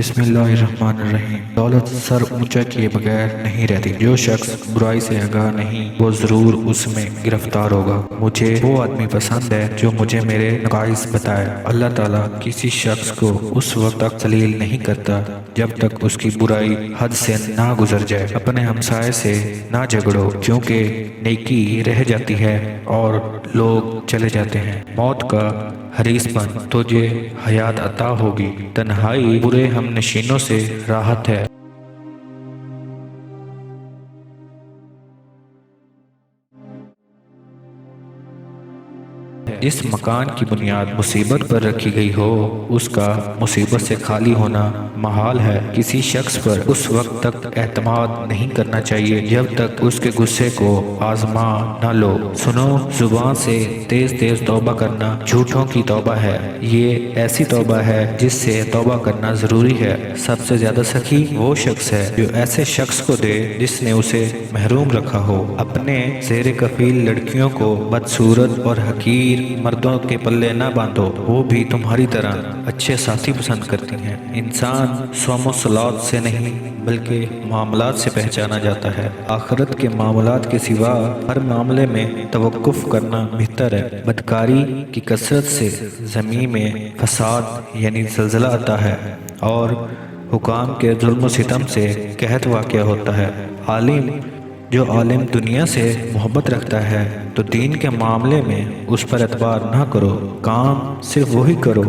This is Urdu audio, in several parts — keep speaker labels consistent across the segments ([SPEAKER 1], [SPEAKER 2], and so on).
[SPEAKER 1] بسم اللہ الرحمن الرحیم۔ دولت سر اونچا کیے بغیر نہیں رہتی۔ جو شخص برائی سے آگاہ نہیں وہ ضرور اس میں گرفتار ہوگا۔ مجھے وہ آدمی پسند ہے جو مجھے میرے نقائص بتائے۔ اللہ تعالیٰ کسی شخص کو اس وقت تک ذلیل نہیں کرتا جب تک اس کی برائی حد سے نہ گزر جائے۔ اپنے ہمسائے سے نہ جھگڑو کیونکہ نیکی رہ جاتی ہے اور لوگ چلے جاتے ہیں۔ موت کا حریص بن، تجھے حیات عطا ہوگی۔ تنہائی برے ہم نشینوں سے راحت ہے۔ جس مکان کی بنیاد مصیبت پر رکھی گئی ہو اس کا مصیبت سے خالی ہونا محال ہے۔ کسی شخص پر اس وقت تک اعتماد نہیں کرنا چاہیے جب تک اس کے غصے کو آزما نہ لو۔ سنو، زبان سے تیز تیز توبہ کرنا جھوٹوں کی توبہ ہے۔ یہ ایسی توبہ ہے جس سے توبہ کرنا ضروری ہے۔ سب سے زیادہ سخی وہ شخص ہے جو ایسے شخص کو دے جس نے اسے محروم رکھا ہو۔ اپنے زیر کفیل لڑکیوں کو بدصورت اور حقیر مردوں کے پلے نہ باندھو، وہ بھی تمہاری طرح اچھے ساتھی پسند کرتی ہیں۔ انسان صوم و صلات سے نہیں بلکہ معاملات سے پہچانا جاتا ہے۔ آخرت کے معاملات کے سوا ہر معاملے میں توقف کرنا بہتر ہے۔ بدکاری کی کثرت سے زمین میں فساد یعنی زلزلہ آتا ہے اور حکام کے ظلم و ستم سے قحط واقع ہوتا ہے۔ جو عالم دنیا سے محبت رکھتا ہے تو دین کے معاملے میں اس پر اعتبار نہ کرو۔ کام صرف وہی کرو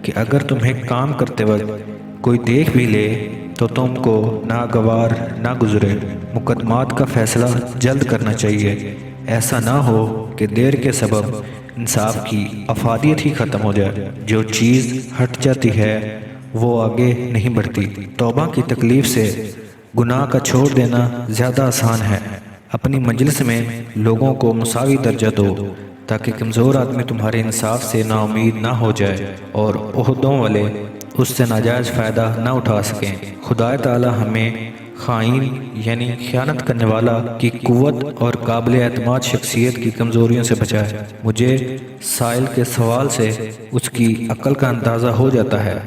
[SPEAKER 1] کہ اگر تمہیں کام کرتے وقت کوئی دیکھ بھی لے تو تم کو ناگوار نہ گزرے۔ مقدمات کا فیصلہ جلد کرنا چاہیے، ایسا نہ ہو کہ دیر کے سبب انصاف کی افادیت ہی ختم ہو جائے۔ جو چیز ہٹ جاتی ہے وہ آگے نہیں بڑھتی۔ توبہ کی تکلیف سے گناہ کا چھوڑ دینا زیادہ آسان ہے۔ اپنی مجلس میں لوگوں کو مساوی درجہ دو تاکہ کمزور آدمی تمہارے انصاف سے نا امید نہ ہو جائے اور عہدوں والے اس سے ناجائز فائدہ نہ اٹھا سکیں۔ خدا تعالی ہمیں خائن یعنی خیانت کرنے والا کی قوت اور قابل اعتماد شخصیت کی کمزوریوں سے بچائے۔ مجھے سائل کے سوال سے اس کی عقل کا اندازہ ہو جاتا ہے۔